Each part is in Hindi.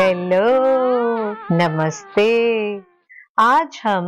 हेलो, नमस्ते। आज हम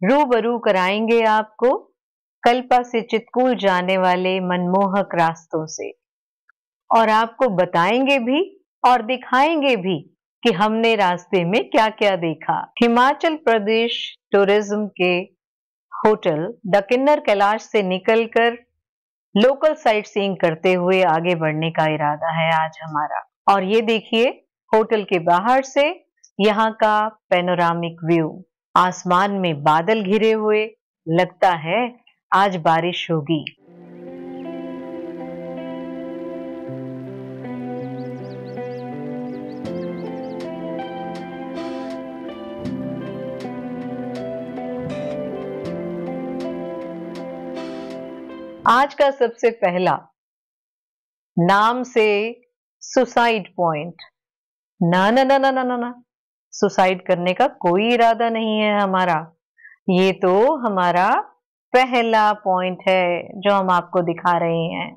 रूबरू कराएंगे आपको कल्पा से चितकूल जाने वाले मनमोहक रास्तों से और आपको बताएंगे भी और दिखाएंगे भी कि हमने रास्ते में क्या-क्या देखा। हिमाचल प्रदेश टूरिज्म के होटल द किन्नर कैलाश से निकलकर लोकल साइट सीइंग करते हुए आगे बढ़ने का इरादा है आज हमारा। और ये देखिए होटल के बाहर से यहाँ का पैनोरामिक व्यू। आसमान में बादल घिरे हुए, लगता है आज बारिश होगी। आज का सबसे पहला नाम से सुसाइड पॉइंट। ना ना ना ना ना ना ना, सुसाइड करने का कोई इरादा नहीं है हमारा। ये तो हमारा पहला पॉइंट है जो हम आपको दिखा रहे हैं।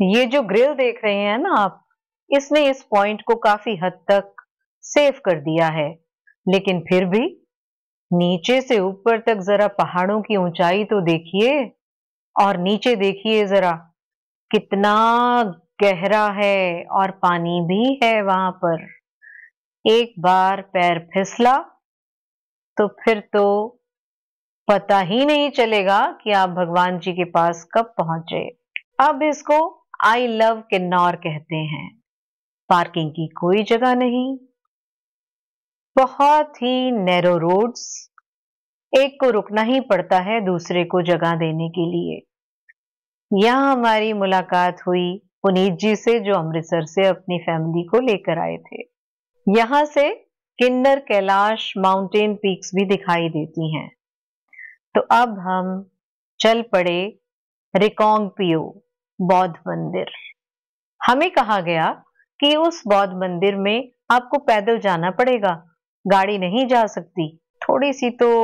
ये जो ग्रिल देख रहे हैं ना आप, इसने इस पॉइंट को काफी हद तक सेव कर दिया है, लेकिन फिर भी नीचे से ऊपर तक जरा पहाड़ों की ऊंचाई तो देखिए और नीचे देखिए जरा कितना गहरा है और पानी भी है वहां पर। एक बार पैर फिसला तो फिर तो पता ही नहीं चलेगा कि आप भगवान जी के पास कब पहुंचे। अब इसको आई लव किन्नौर कहते हैं। पार्किंग की कोई जगह नहीं, बहुत ही नैरो रोड्स, एक को रुकना ही पड़ता है दूसरे को जगह देने के लिए। यहाँ हमारी मुलाकात हुई पुनीत जी से जो अमृतसर से अपनी फैमिली को लेकर आए थे। यहाँ से किन्नर कैलाश माउंटेन पीक्स भी दिखाई देती हैं। तो अब हम चल पड़े रिकांगपिओ बौद्ध मंदिर। हमें कहा गया कि उस बौद्ध मंदिर में आपको पैदल जाना पड़ेगा, गाड़ी नहीं जा सकती। थोड़ी सी तो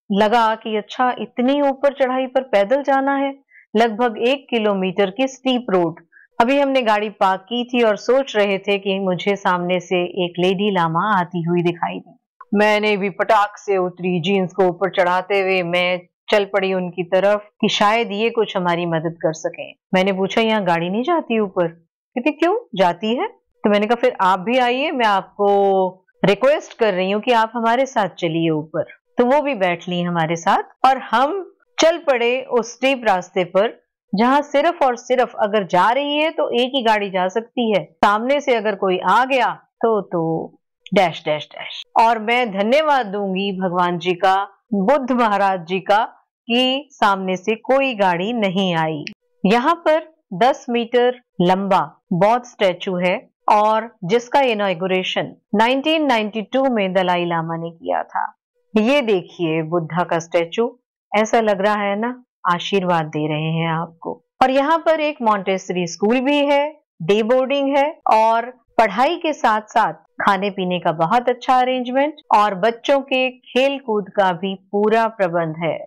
लगा कि अच्छा इतनी ऊपर चढ़ाई पर पैदल जाना है, लगभग 1 किलोमीटर की स्टीप रोड। अभी हमने गाड़ी पार्क की थी और सोच रहे थे कि मुझे सामने से एक लेडी लामा आती हुई दिखाई दी। मैंने भी पटाख से उतरी, जीन्स को ऊपर चढ़ाते हुए मैं चल पड़ी उनकी तरफ कि शायद ये कुछ हमारी मदद कर सकें। मैंने पूछा यहाँ गाड़ी नहीं जाती ऊपर? क्योंकि क्यों जाती है? तो मैंने कहा फिर आप भी आइए, मैं आपको रिक्वेस्ट कर रही हूँ कि आप हमारे साथ चलिए ऊपर। तो वो भी बैठ ली हमारे साथ और हम चल पड़े उस स्टीप रास्ते पर जहां सिर्फ और सिर्फ अगर जा रही है तो एक ही गाड़ी जा सकती है, सामने से अगर कोई आ गया तो डैश डैश डैश। और मैं धन्यवाद दूंगी भगवान जी का, बुद्ध महाराज जी का, कि सामने से कोई गाड़ी नहीं आई। यहाँ पर 10 मीटर लंबा बौद्ध स्टैचू है और जिसका इनॉग्रेशन 1992 में दलाई लामा ने किया था। ये देखिए बुद्धा का स्टैचू, ऐसा लग रहा है ना आशीर्वाद दे रहे हैं आपको। और यहाँ पर एक मॉन्टेसरी स्कूल भी है, डे बोर्डिंग है और पढ़ाई के साथ साथ खाने पीने का बहुत अच्छा अरेंजमेंट और बच्चों के खेल कूद का भी पूरा प्रबंध है।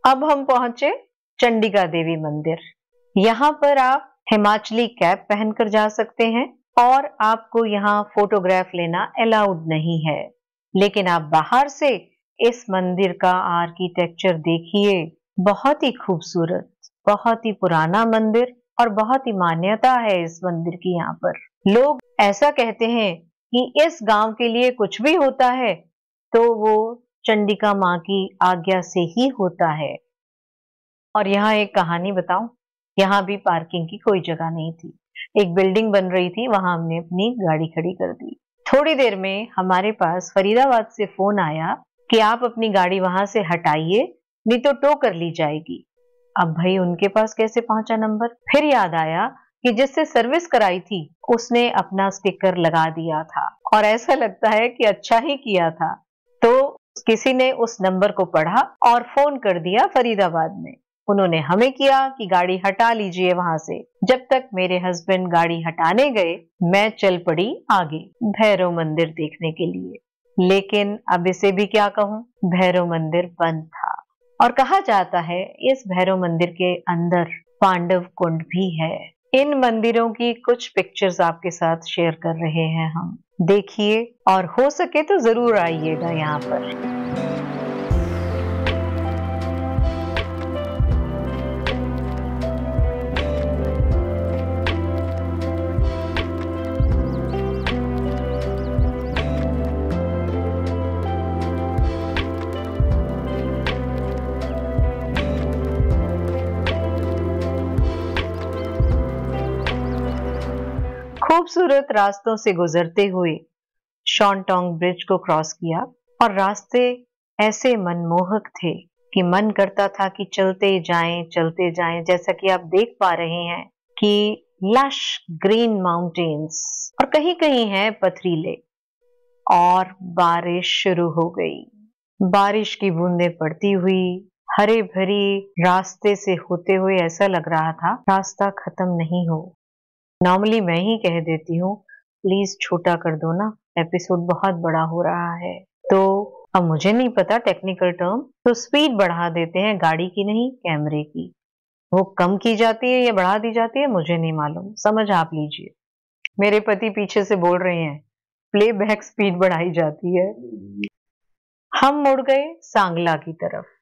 अब हम पहुंचे चंडिका देवी मंदिर। यहाँ पर आप हिमाचली कैप पहनकर जा सकते हैं और आपको यहाँ फोटोग्राफ लेना अलाउड नहीं है, लेकिन आप बाहर से इस मंदिर का आर्किटेक्चर देखिए, बहुत ही खूबसूरत, बहुत ही पुराना मंदिर और बहुत ही मान्यता है इस मंदिर की। यहाँ पर लोग ऐसा कहते हैं कि इस गांव के लिए कुछ भी होता है तो वो चंडिका माँ की आज्ञा से ही होता है। और यहाँ एक कहानी बताऊं, यहाँ भी पार्किंग की कोई जगह नहीं थी। एक बिल्डिंग बन रही थी, वहां हमने अपनी गाड़ी खड़ी कर दी। थोड़ी देर में हमारे पास फरीदाबाद से फोन आया कि आप अपनी गाड़ी वहां से हटाइए, नहीं तो टो कर ली जाएगी। अब भाई उनके पास कैसे पहुंचा नंबर? फिर याद आया कि जिससे सर्विस कराई थी उसने अपना स्टिकर लगा दिया था और ऐसा लगता है कि अच्छा ही किया था। तो किसी ने उस नंबर को पढ़ा और फोन कर दिया फरीदाबाद में। उन्होंने हमें किया कि गाड़ी हटा लीजिए वहां से। जब तक मेरे हस्बैंड गाड़ी हटाने गए, मैं चल पड़ी आगे भैरव मंदिर देखने के लिए। लेकिन अब इसे भी क्या कहूं, भैरव मंदिर बंद था। और कहा जाता है इस भैरव मंदिर के अंदर पांडव कुंड भी है। इन मंदिरों की कुछ पिक्चर्स आपके साथ शेयर कर रहे हैं हम। देखिए और हो सके तो जरूर आइएगा यहाँ पर। खूबसूरत रास्तों से गुजरते हुए शॉन्टोंग ब्रिज को क्रॉस किया और रास्ते ऐसे मनमोहक थे कि मन करता था कि चलते जाएं। जैसा कि आप देख पा रहे हैं कि लश ग्रीन माउंटेन्स और कहीं कहीं है पथरीले, और बारिश शुरू हो गई। बारिश की बूंदें पड़ती हुई हरे भरी रास्ते से होते हुए ऐसा लग रहा था रास्ता खत्म नहीं हो। नॉर्मली मैं ही कह देती हूँ प्लीज छोटा कर दो ना, एपिसोड बहुत बड़ा हो रहा है। तो अब मुझे नहीं पता टेक्निकल टर्म, तो स्पीड बढ़ा देते हैं गाड़ी की नहीं कैमरे की। वो कम की जाती है या बढ़ा दी जाती है मुझे नहीं मालूम, समझ आप लीजिए। मेरे पति पीछे से बोल रहे हैं प्लेबैक स्पीड बढ़ाई जाती है। हम मुड़ गए सांगला की तरफ।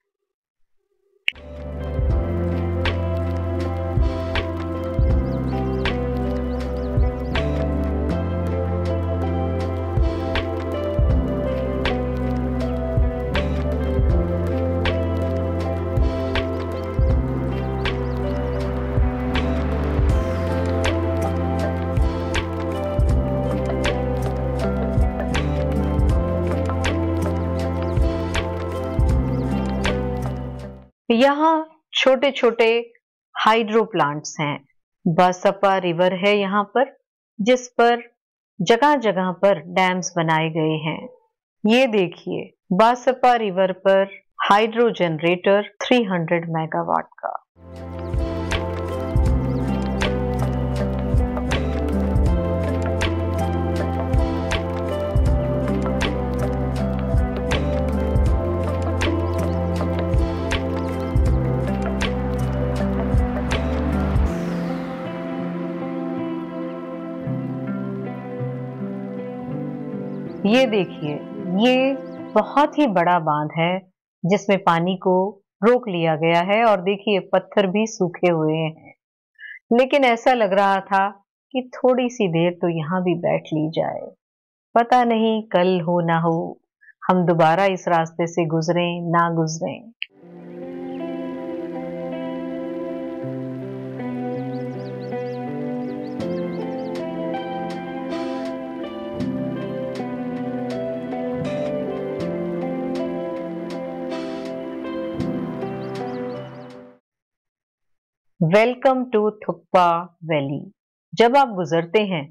यहाँ छोटे छोटे हाइड्रो प्लांट्स हैं। बासपा रिवर है यहाँ पर, जिस पर जगह जगह पर डैम्स बनाए गए हैं। ये देखिए बासपा रिवर पर हाइड्रो जनरेटर 300 मेगावाट का। ये देखिए ये बहुत ही बड़ा बांध है जिसमें पानी को रोक लिया गया है, और देखिए पत्थर भी सूखे हुए हैं। लेकिन ऐसा लग रहा था कि थोड़ी सी देर तो यहाँ भी बैठ ली जाए। पता नहीं कल हो ना हो हम दोबारा इस रास्ते से गुजरें ना गुजरें। Welcome to Thuppa valley. जब आप गुजरते हैं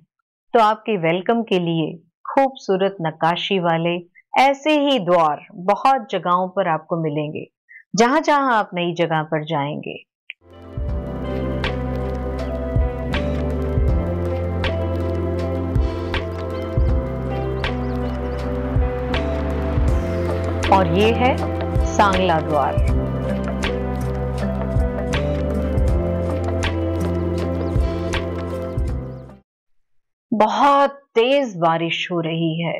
तो आपके वेलकम के लिए खूबसूरत नक्काशी वाले ऐसे ही द्वार बहुत जगहों पर आपको मिलेंगे जहां जहां आप नई जगह पर जाएंगे। और ये है सांगला द्वार। बहुत तेज बारिश हो रही है।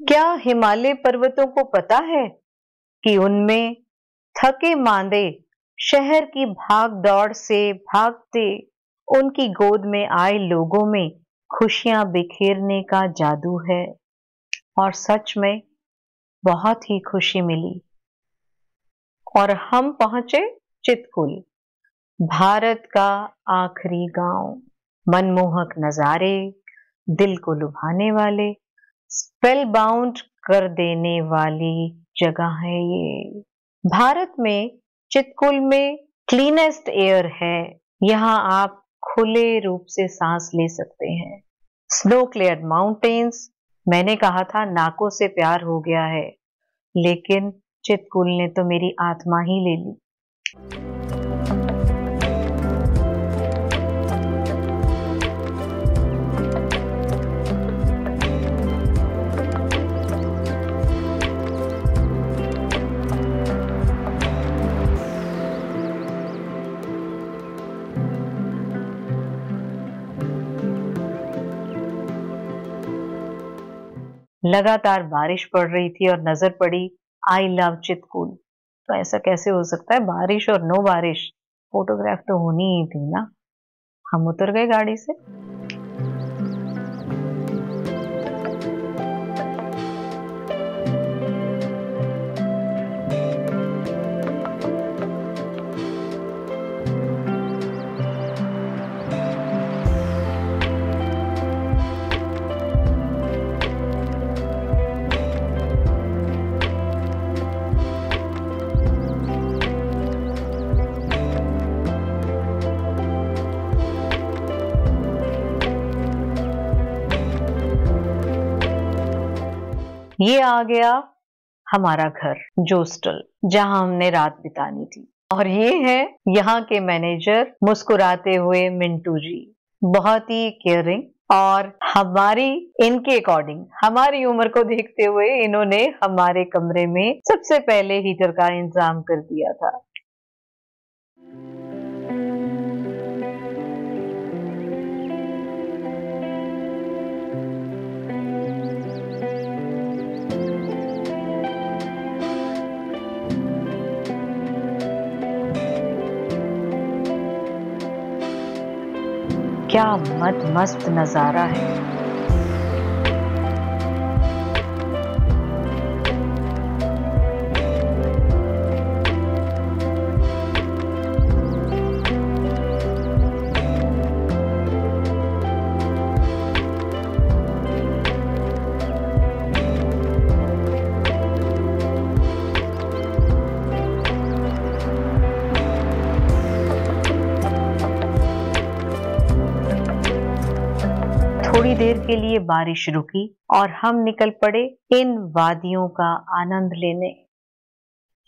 क्या हिमालय पर्वतों को पता है कि उनमें थके मांदे शहर की भाग दौड़ से भागते उनकी गोद में आए लोगों में खुशियां बिखेरने का जादू है। और सच में बहुत ही खुशी मिली। और हम पहुंचे चितकुल, भारत का आखिरी गांव। मनमोहक नजारे, दिल को लुभाने वाले, स्पेल बाउंड कर देने वाली जगह है ये। भारत में चितकुल में क्लीनेस्ट एयर है। यहाँ आप खुले रूप से सांस ले सकते हैं। स्नो क्लेयर्ड माउंटेन्स, मैंने कहा था नाकों से प्यार हो गया है, लेकिन चितकुल ने तो मेरी आत्मा ही ले ली। लगातार बारिश पड़ रही थी और नजर पड़ी आई लव चितकुल। तो ऐसा कैसे हो सकता है, बारिश और नो बारिश, फोटोग्राफ तो होनी ही थी ना। हम उतर गए गाड़ी से। ये आ गया हमारा घर जोस्टल, जहां हमने रात बितानी थी। और ये है यहाँ के मैनेजर मुस्कुराते हुए मिंटू जी, बहुत ही केयरिंग। और हमारी इनके अकॉर्डिंग, हमारी उम्र को देखते हुए इन्होंने हमारे कमरे में सबसे पहले हीटर का इंतजाम कर दिया था। क्या मस्त नजारा है। थोड़ी देर के लिए बारिश रुकी और हम निकल पड़े इन वादियों का आनंद लेने।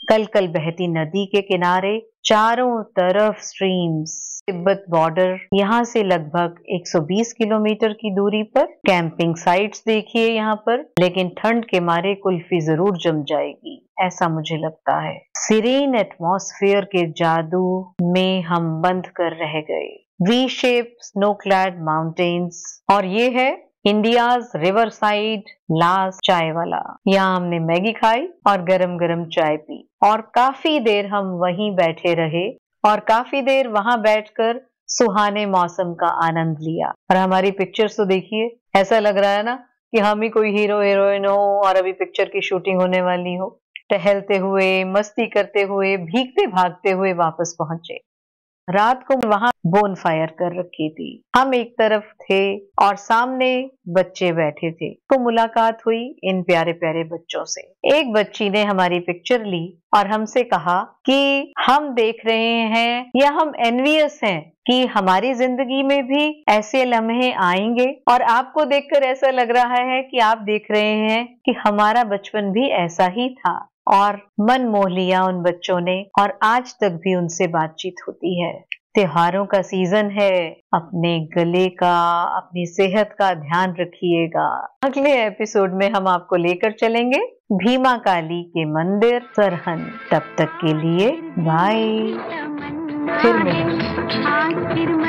कल कल बहती नदी के किनारे चारों तरफ स्ट्रीम्स, तिब्बत बॉर्डर यहाँ से लगभग 120 किलोमीटर की दूरी पर। कैंपिंग साइट्स देखिए यहाँ पर, लेकिन ठंड के मारे कुल्फी जरूर जम जाएगी, ऐसा मुझे लगता है। सीरीन एटमॉस्फेयर के जादू में हम बंद कर रह गए। V shape snow clad mountains, और ये है इंडियाज रिवर साइड लास्ट चाय वाला। यहाँ हमने मैगी खाई और गरम गरम चाय पी, और काफी देर हम वहीं बैठे रहे और काफी देर वहां बैठकर सुहाने मौसम का आनंद लिया। और हमारी पिक्चर्स तो देखिए, ऐसा लग रहा है ना कि हम ही कोई हीरो हीरोइन हो और अभी पिक्चर की शूटिंग होने वाली हो। टहलते हुए, मस्ती करते हुए, भीगते भागते हुए वापस पहुंचे। रात को वहां बोन फायर कर रखी थी। हम एक तरफ थे और सामने बच्चे बैठे थे, तो मुलाकात हुई इन प्यारे प्यारे बच्चों से। एक बच्ची ने हमारी पिक्चर ली और हमसे कहा कि हम देख रहे हैं या हम एनवियस हैं कि हमारी जिंदगी में भी ऐसे लम्हे आएंगे, और आपको देखकर ऐसा लग रहा है कि आप देख रहे हैं कि हमारा बचपन भी ऐसा ही था। और मन मोह लिया उन बच्चों ने, और आज तक भी उनसे बातचीत होती है। त्योहारों का सीजन है, अपने गले का, अपनी सेहत का ध्यान रखिएगा। अगले एपिसोड में हम आपको लेकर चलेंगे भीमा काली के मंदिर सरहन। तब तक के लिए बाय। फिर मिलेंगे।